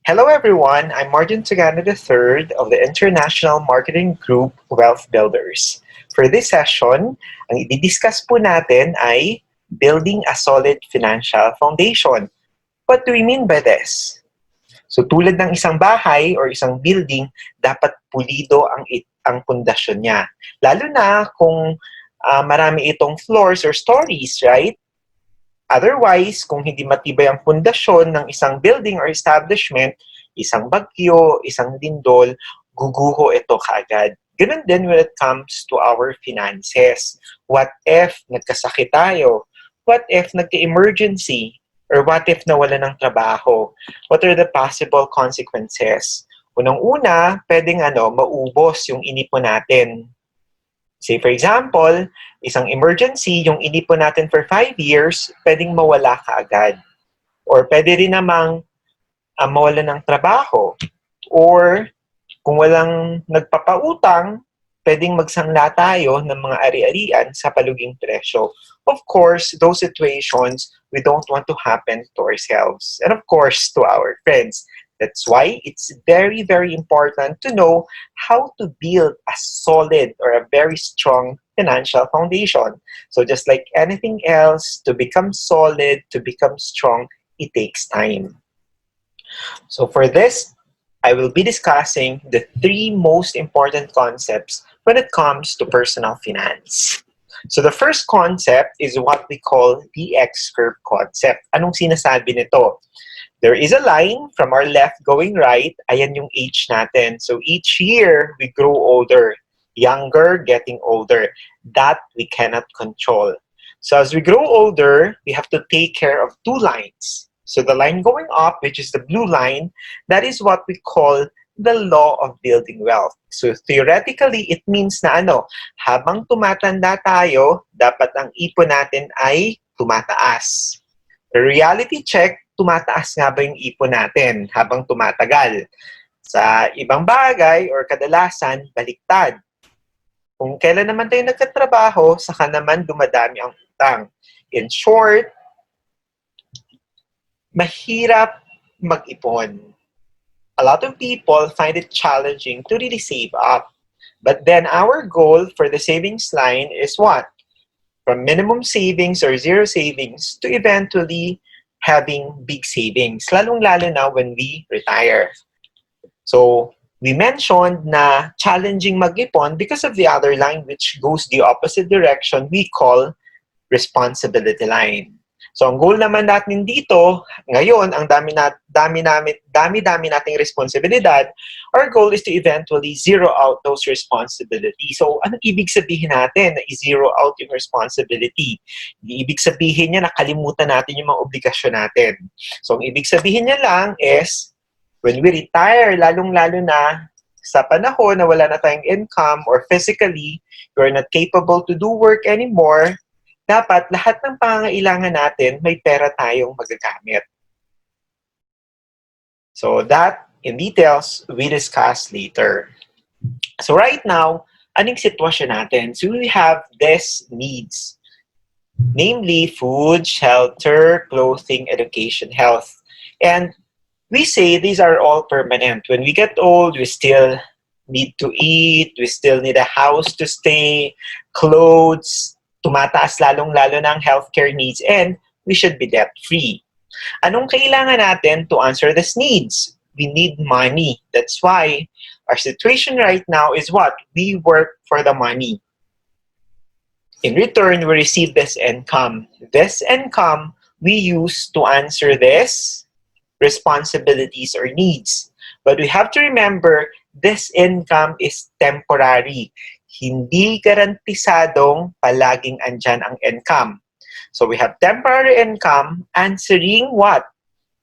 Hello everyone, I'm Martin Tagana III of the International Marketing Group Wealth Builders. For this session, ang i-discuss po natin ay building a solid financial foundation. What do we mean by this? So tulad ng isang bahay or isang building, dapat pulido ang pundasyon niya. Lalo na kung marami itong floors or stories, right? Otherwise, kung hindi matibay ang pundasyon ng isang building or establishment, isang bagyo, isang lindol, guguho ito kaagad. Ganun din when it comes to our finances. What if nagkasakit tayo? What if nagka-emergency? Or what if nawala ng trabaho? What are the possible consequences? Unang-una, pwedeng maubos yung inipon natin. Say for example, isang emergency, yung inipon natin for 5 years, pwedeng mawala kaagad. Or pwede rin namang mawala ng trabaho. Or kung walang nagpapautang, pwedeng magsangla tayo ng mga ari-arian sa paluging presyo. Of course, those situations we don't want to happen to ourselves. And of course, to our friends. That's why it's very, very important to know how to build a solid or a very strong financial foundation. So just like anything else, to become solid, to become strong, it takes time. So for this, I will be discussing the 3 most important concepts when it comes to personal finance. So the first concept is what we call the X-curve concept. Anong sinasabi nito? There is a line from our left going right. Ayan yung age natin. So each year, we grow older. Younger, getting older. That we cannot control. So as we grow older, we have to take care of 2 lines. So the line going up, which is the blue line, that is what we call the law of building wealth. So theoretically, it means na habang tumatanda tayo, dapat ang ipon natin ay tumataas. The reality check, tumataas nga ba yung ipon natin habang tumatagal? Sa ibang bagay or kadalasan, baliktad. Kung kailan naman tayo nagkatrabaho, saka naman dumadami ang utang. In short, mahirap mag-ipon. A lot of people find it challenging to really save up. But then our goal for the savings line is what? From minimum savings or zero savings to eventually having big savings, lalong-lalo na when we retire. So, we mentioned na challenging mag-ipon because of the other line which goes the opposite direction we call responsibility line. So, ang goal naman natin dito, ngayon, ang dami nating responsibilidad, our goal is to eventually zero out those responsibilities. So, anong ibig sabihin natin na i-zero out yung responsibility? Ibig sabihin niya, nakalimutan natin yung mga obligasyon natin. So, ang ibig sabihin niya lang is, when we retire, lalong-lalo na sa panahon na wala na tayong income or physically, you're not capable to do work anymore, dapat lahat ng pangangailangan natin, may pera tayong magagamit. So that, in details, we discuss later. So right now, anong sitwasyon natin? So we have these needs. Namely, food, shelter, clothing, education, health. And we say these are all permanent. When we get old, we still need to eat, we still need a house to stay, clothes, tumataas lalong-lalo ng healthcare needs, and we should be debt-free. Anong kailangan natin to answer these needs? We need money. That's why our situation right now is what? We work for the money. In return, we receive this income. This income we use to answer this responsibilities or needs. But we have to remember, this income is temporary. Hindi garantisadong palaging andyan ang income. So we have temporary income answering what?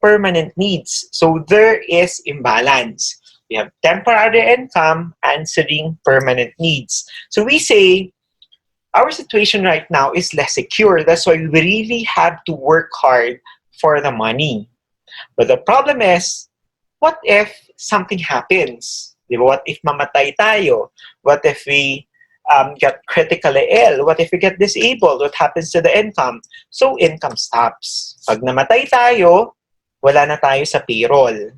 Permanent needs. So there is imbalance. We have temporary income answering permanent needs. So we say, our situation right now is less secure. That's why we really have to work hard for the money. But the problem is, what if something happens? What if mamatay tayo? What if we get critically ill? What if we get disabled? What happens to the income? So, income stops. Pag namatay tayo, wala na tayo sa payroll.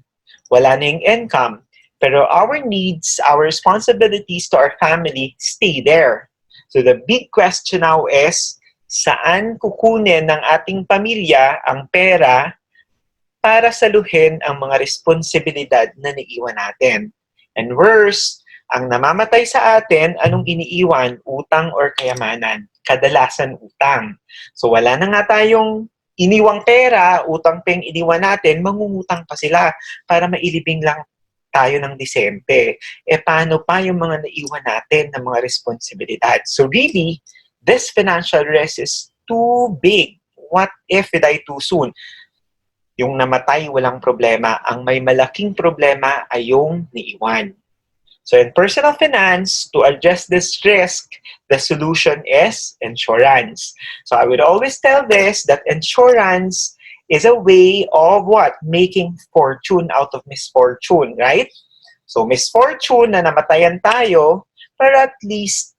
wala na yung income. Pero our needs, our responsibilities to our family stay there. So the big question now is, saan kukunin ng ating pamilya ang pera para saluhin ang mga responsibilidad na naiwan natin? And worse, ang namamatay sa atin, anong iniiwan? Utang or kayamanan? Kadalasan utang. So wala na nga tayong iniwang pera, utang pa yung iniwan natin, mangungutang pa sila para mailibing lang tayo ng Disyembre. Paano pa yung mga naiwan natin ng mga responsibilidad? So really, this financial risk is too big. What if we die too soon? Yung namatay, walang problema. Ang may malaking problema ay yung naiwan. So in personal finance, to address this risk, the solution is insurance. So I would always tell this, that insurance is a way of what? Making fortune out of misfortune, right? So misfortune na namatayan tayo, pero at least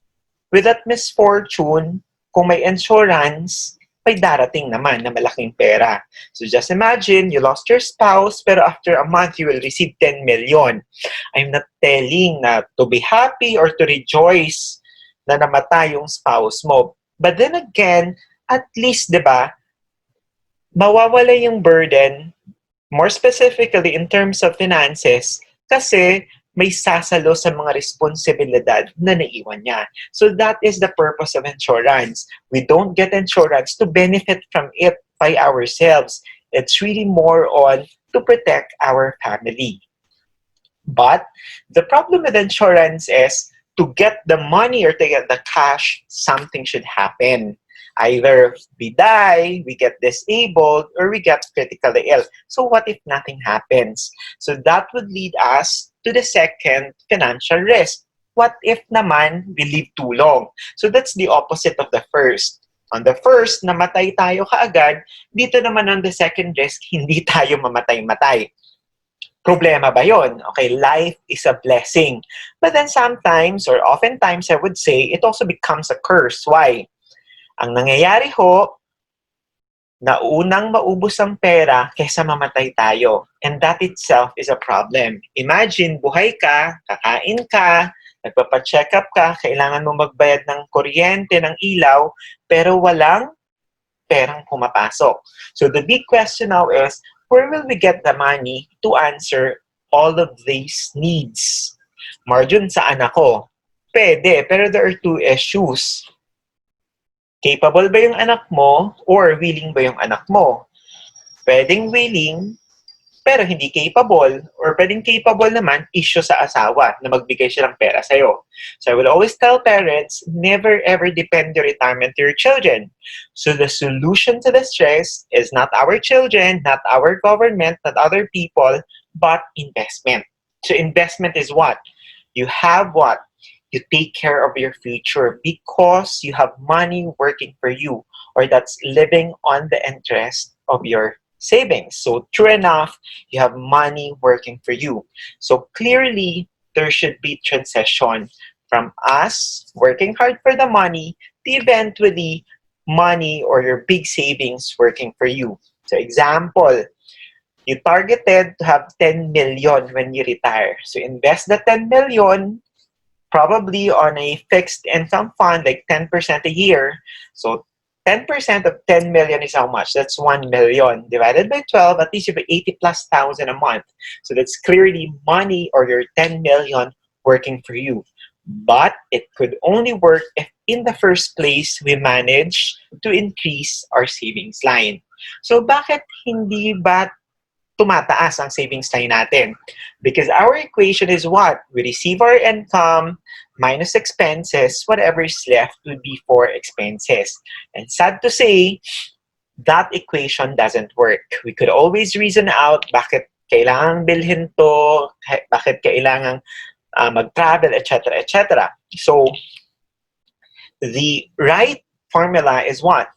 with that misfortune, kung may insurance, may darating naman na malaking pera. So just imagine, you lost your spouse, pero after a month, you will receive 10 million. I'm not telling na to be happy or to rejoice na namatay yung spouse mo. But then again, at least, di ba, mawawala yung burden, more specifically in terms of finances, kasi may sasalo sa mga responsibilidad na naiwan niya. So that is the purpose of insurance. We don't get insurance to benefit from it by ourselves. It's really more on to protect our family. But the problem with insurance is to get the money or to get the cash, something should happen. Either we die, we get disabled, or we get critically ill. So what if nothing happens? So that would lead us to the second financial risk. What if naman we live too long? So that's the opposite of the first. On the first, namatay tayo kaagad. Dito naman on the second risk, hindi tayo mamatay-matay. Problema ba yon? Okay, life is a blessing. But then sometimes, or oftentimes I would say, it also becomes a curse. Why? Ang nangyayari ho, naunang maubos ang pera kaysa mamatay tayo. And that itself is a problem. Imagine, buhay ka, kakain ka, nagpapacheck up ka, kailangan mo magbayad ng kuryente, ng ilaw, pero walang perang pumapasok. So the big question now is, where will we get the money to answer all of these needs? Marjun, saan ako? Pwede, pero there are two issues. Capable ba yung anak mo or willing ba yung anak mo? Pwedeng willing, pero hindi capable. Or pwedeng capable naman, issue sa asawa na magbigay siya ng pera sa'yo. So I will always tell parents, never ever depend your retirement to your children. So the solution to the stress is not our children, not our government, not other people, but investment. So investment is what? You have what? You take care of your future because you have money working for you, or that's living on the interest of your savings. So true enough, you have money working for you. So clearly, there should be transition from us working hard for the money to eventually money or your big savings working for you. So example, you targeted to have 10 million when you retire. So invest the 10 million probably on a fixed income fund, like 10% a year. So 10% of 10 million is how much? That's 1 million. Divided by 12, at least you have 80 plus thousand a month. So that's clearly money or your 10 million working for you. But it could only work if in the first place we manage to increase our savings line. So bakit hindi ba tumataas ang savings line natin? Because our equation is what? We receive our income minus expenses, whatever is left will be for expenses. And sad to say, that equation doesn't work. We could always reason out bakit kailangang bilhin to, bakit kailangang mag-travel, etc., etc. So, the right formula is what?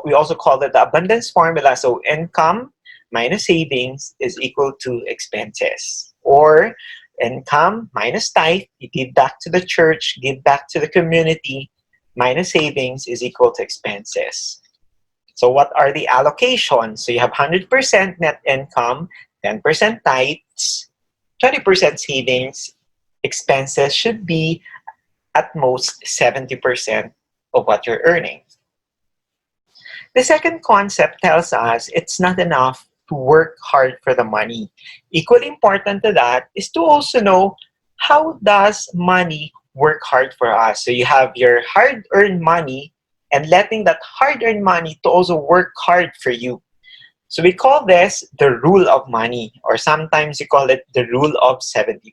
We also call it the abundance formula. So, income minus savings is equal to expenses. Or income minus tithe, you give back to the church, give back to the community, minus savings is equal to expenses. So what are the allocations? So you have 100% net income, 10% tithes, 20% savings, expenses should be at most 70% of what you're earning. The second concept tells us it's not enough to work hard for the money. Equally important to that is to also know how does money work hard for us. So you have your hard-earned money and letting that hard-earned money to also work hard for you. So we call this the rule of money, or sometimes you call it the rule of 72.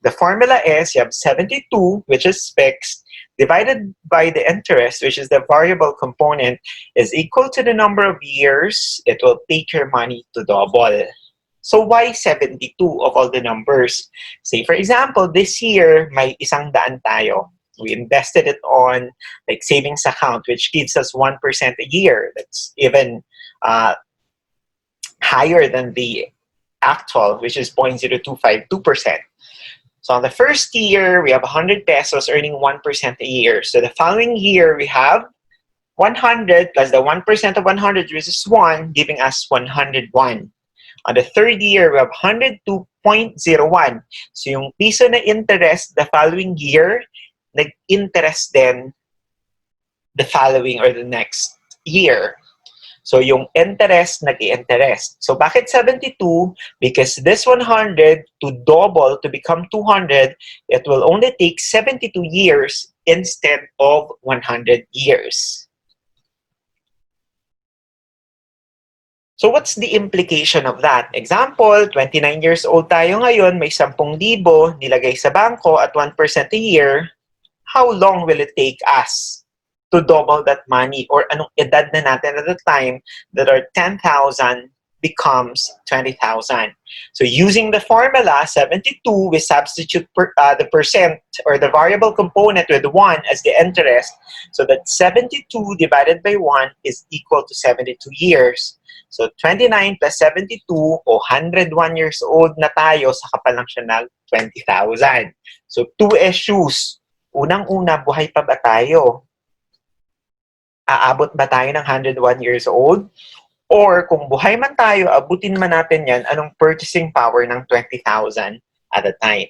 The formula is you have 72, which is fixed, divided by the interest, which is the variable component, is equal to the number of years it will take your money to double. So why 72 of all the numbers? Say for example, this year may 100 tayo. We invested it on like savings account, which gives us 1% a year. That's even higher than the actual, which is 0.0252%. So on the first year, we have 100 pesos earning 1% a year. So the following year, we have 100 plus the 1% of 100, which is 1, giving us 101. On the third year, we have 102.01. So yung piso na interest the following year, nag-interest din the following or the next year. So yung interest, nag-i-interest. So bakit 72? Because this 100 to double to become 200, it will only take 72 years instead of 100 years. So what's the implication of that? Example, 29 years old tayo ngayon, may 10,000 nilagay sa bangko at 1% a year. How long will it take us to double that money, or anong edad na natin at the time that our 10,000 becomes 20,000. So using the formula 72, we substitute the percent or the variable component with 1 as the interest. So that 72 divided by 1 is equal to 72 years. So 29 plus 72 o 101 years old na tayo, saka pa lang siya ng 20,000. So two issues. Unang-una, buhay pa ba tayo? Aabot ba tayo ng 101 years old? Or kung buhay man tayo, abutin man natin yan, anong purchasing power ng 20,000 at a time?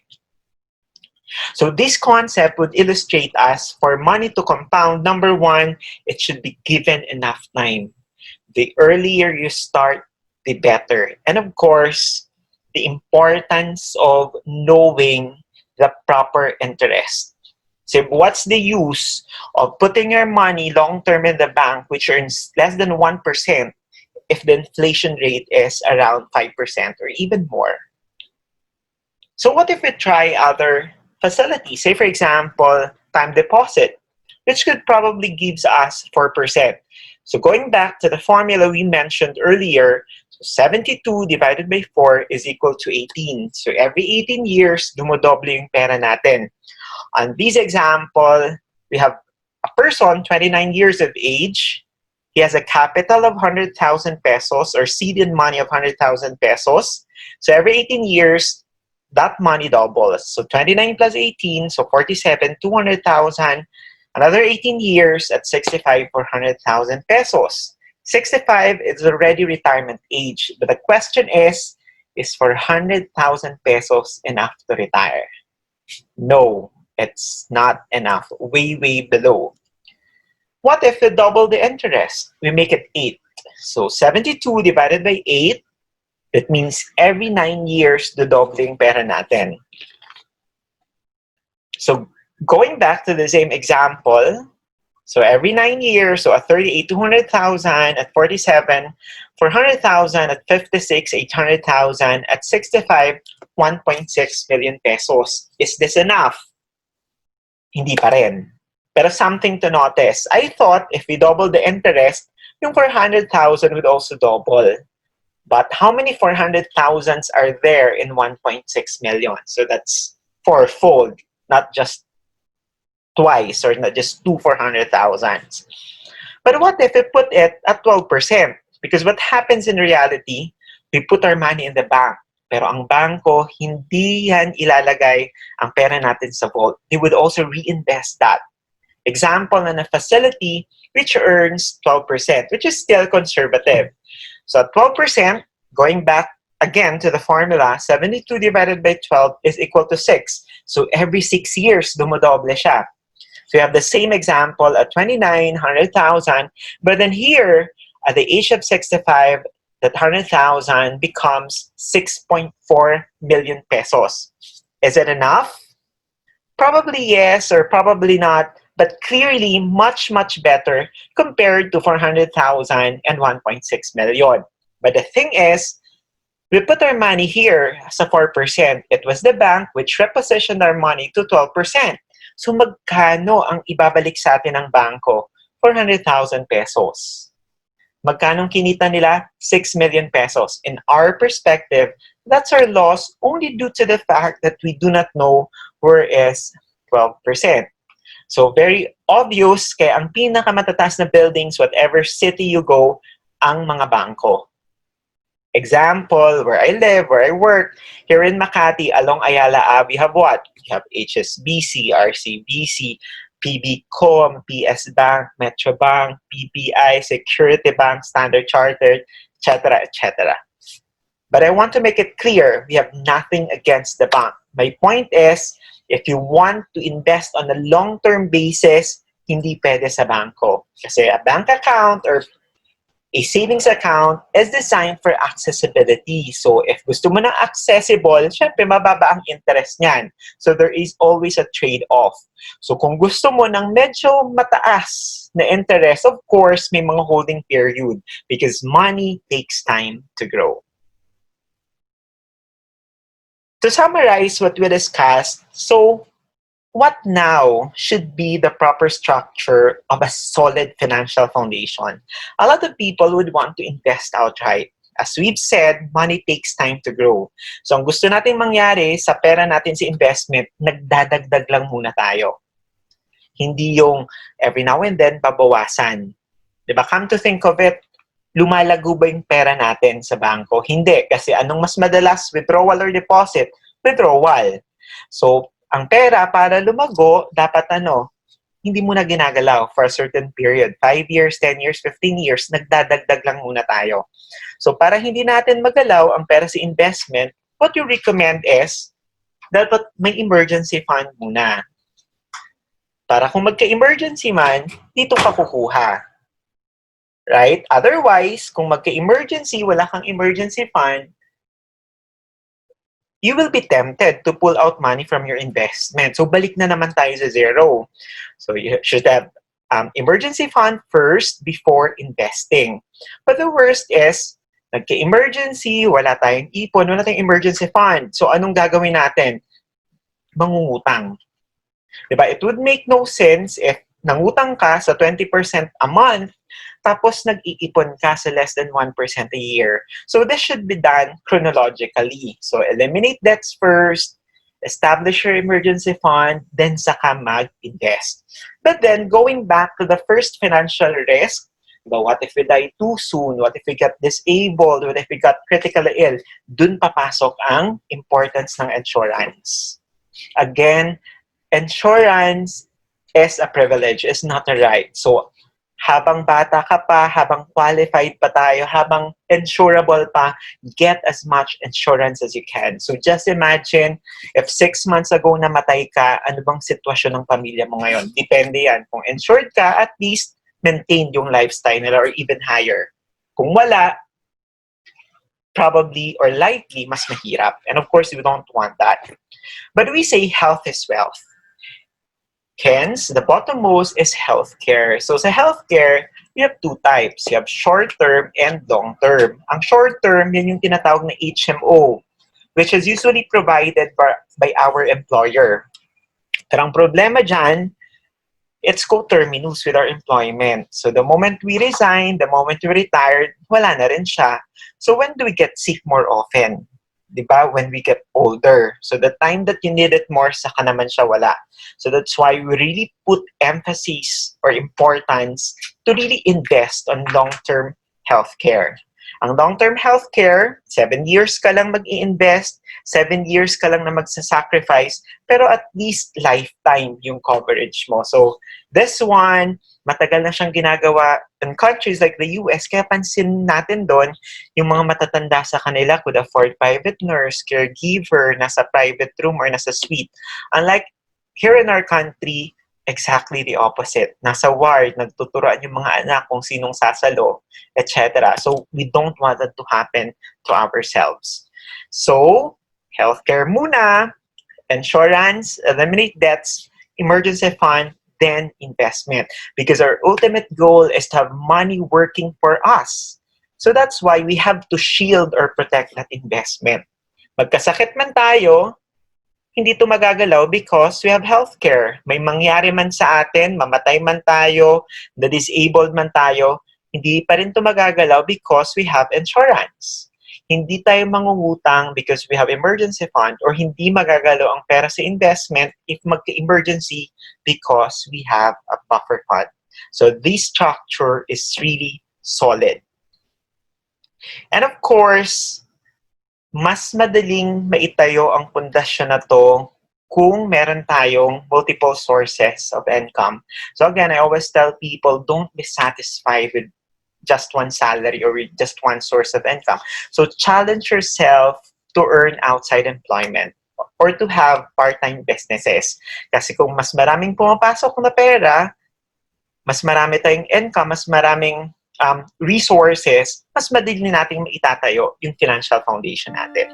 So this concept would illustrate us for money to compound. Number one, it should be given enough time. The earlier you start, the better. And of course, the importance of knowing the proper interest. So what's the use of putting your money long-term in the bank, which earns less than 1%, if the inflation rate is around 5% or even more? So what if we try other facilities? Say, for example, time deposit, which could probably gives us 4%. So going back to the formula we mentioned earlier, 72 divided by 4 is equal to 18. So every 18 years, dumodoble yung pera natin. On this example, we have a person, 29 years of age. He has a capital of 100,000 pesos or seed-in money of 100,000 pesos. So every 18 years, that money doubles. So 29 plus 18, so 47, 200,000. Another 18 years at 65, 400,000 pesos. 65 is already retirement age. But the question is 400,000 pesos enough to retire? No, it's not enough. Way, way below. What if we double the interest? We make it 8. So 72 divided by 8, that means every 9 years, the doubling pera natin. So going back to the same example, so every 9 years, so at 38, 200,000, at 47, 400,000, at 56, 800,000, at 65, 1.6 million pesos. Is this enough? Hindi pa rin. Pero something to notice. I thought if we double the interest, yung 400,000 would also double. But how many 400,000s are there in 1.6 million? So that's fourfold, not just twice or not just two 400,000s. But what if we put it at 12%? Because what happens in reality, we put our money in the bank. Pero ang bangko, hindi yan ilalagay ang pera natin sa vault. They would also reinvest that. Example na facility which earns 12%, which is still conservative. So at 12%, going back again, to the formula, 72 divided by 12 is equal to 6. So every 6 years, dumodoble siya. So you have the same example at 29, 100,000. But then here, at the age of 65, that 100,000 becomes 6.4 million pesos. Is it enough? Probably yes or probably not, but clearly much, much better compared to 400,000 and 1.6 million. But the thing is, we put our money here as a 4%. It was the bank which repositioned our money to 12%. So magkano ang ibabalik sa atin ng bangko? 400,000 pesos. Magkano kinita nila? 6 million pesos. In our perspective, that's our loss only due to the fact that we do not know where is 12%. So very obvious, kaya ang pinakamatatas na buildings, whatever city you go, ang mga bangko. Example, where I live, where I work, here in Makati, along Ayala Ave, we have what? We have HSBC, RCBC, PBCom, PS Bank, Metro Bank, PPI, Security Bank, Standard Chartered, etc., etc. But I want to make it clear, we have nothing against the bank. My point is, if you want to invest on a long-term basis, hindi pwede sa bangko. Kasi a bank account or a savings account is designed for accessibility. So if gusto mo na accessible, syempre mababa ang interest niyan. So there is always a trade-off. So kung gusto mo ng medyo mataas na interest, of course, may mga holding period because money takes time to grow. To summarize what we discussed, so what now should be the proper structure of a solid financial foundation? A lot of people would want to invest outright. As we've said, money takes time to grow. So ang gusto nating mangyari sa pera natin sa investment, nagdadagdag lang muna tayo. Hindi yung every now and then babawasan. Diba? Come to think of it, lumalago ba yung pera natin sa bangko? Hindi. Kasi anong mas madalas, withdrawal or deposit? Withdrawal. So, ang pera para lumago, dapat hindi mo na ginagalaw for a certain period. 5 years, 10 years, 15 years, nagdadagdag lang muna tayo. So, para hindi natin magalaw ang pera sa investment, what you recommend is, dapat may emergency fund muna. Para kung magka-emergency man, dito ka kukuha. Right? Otherwise, kung magka-emergency, wala kang emergency fund, you will be tempted to pull out money from your investment. So, balik na naman tayo sa zero. So, you should have emergency fund first before investing. But the worst is, nagka-emergency, wala tayong ipon, wala tayong emergency fund. So, anong gagawin natin? Mangungutang. Diba? It would make no sense if nangutang ka sa 20% a month, tapos nag-iipon ka sa less than 1% a year. So this should be done chronologically. So eliminate debts first, establish your emergency fund, then saka mag-invest. But then going back to the first financial risk, what if we die too soon? What if we get disabled? What if we got critically ill? Dun papasok ang importance ng insurance. Again, insurance is a privilege, is not a right. So habang bata ka pa, habang qualified pa tayo, habang insurable pa, get as much insurance as you can. So just imagine, if 6 months ago namatay ka, ano bang sitwasyon ng pamilya mo ngayon? Depende yan. Kung insured ka, at least maintain yung lifestyle nila or even higher. Kung wala, probably or likely, mas mahirap. And of course, we don't want that. But we say health is wealth. Hence, the bottommost is healthcare. So sa healthcare, we have two types. You have short-term and long-term. Ang short-term, yan yung tinatawag na HMO, which is usually provided by our employer. Pero ang problema dyan, it's coterminous with our employment. So the moment we resign, the moment we retired, wala na rin siya. So when do we get sick more often? Diba? When we get older. So the time that you need it more, saka naman siya wala. So that's why we really put emphasis or importance to really invest on long-term healthcare. Ang long-term healthcare, 7 years ka lang mag-i-invest, 7 years ka lang na magsasacrifice, pero at least lifetime yung coverage mo. So, this one, matagal na siyang ginagawa in countries like the US, kaya pansin natin doon, yung mga matatanda sa kanila could afford private nurse, caregiver, nasa private room or nasa suite. Unlike here in our country, exactly the opposite. Nasa ward, nagtuturuan yung mga anak kung sinong sasalo, etc. So, we don't want that to happen to ourselves. So, healthcare muna, insurance, eliminate debts, emergency fund, then investment. Because our ultimate goal is to have money working for us. So that's why we have to shield or protect that investment. Magkasakit man tayo, hindi to magagalaw because we have healthcare. May mangyari man sa atin, mamatay man tayo, na-disabled man tayo, hindi pa rin to magagalaw because we have insurance. Hindi tayo mangungutang because we have emergency fund or hindi magagalaw ang pera sa investment if magka-emergency because we have a buffer fund. So this structure is really solid. And of course, mas madaling maitayo ang pundasyon na to kung meron tayong multiple sources of income. So again, I always tell people, don't be satisfied with just one salary or with just one source of income. So challenge yourself to earn outside employment or to have part-time businesses. Kasi kung mas maraming pumapasok na pera, mas marami tayong income, mas maraming resources, mas madali nating maitatayo yung financial foundation natin.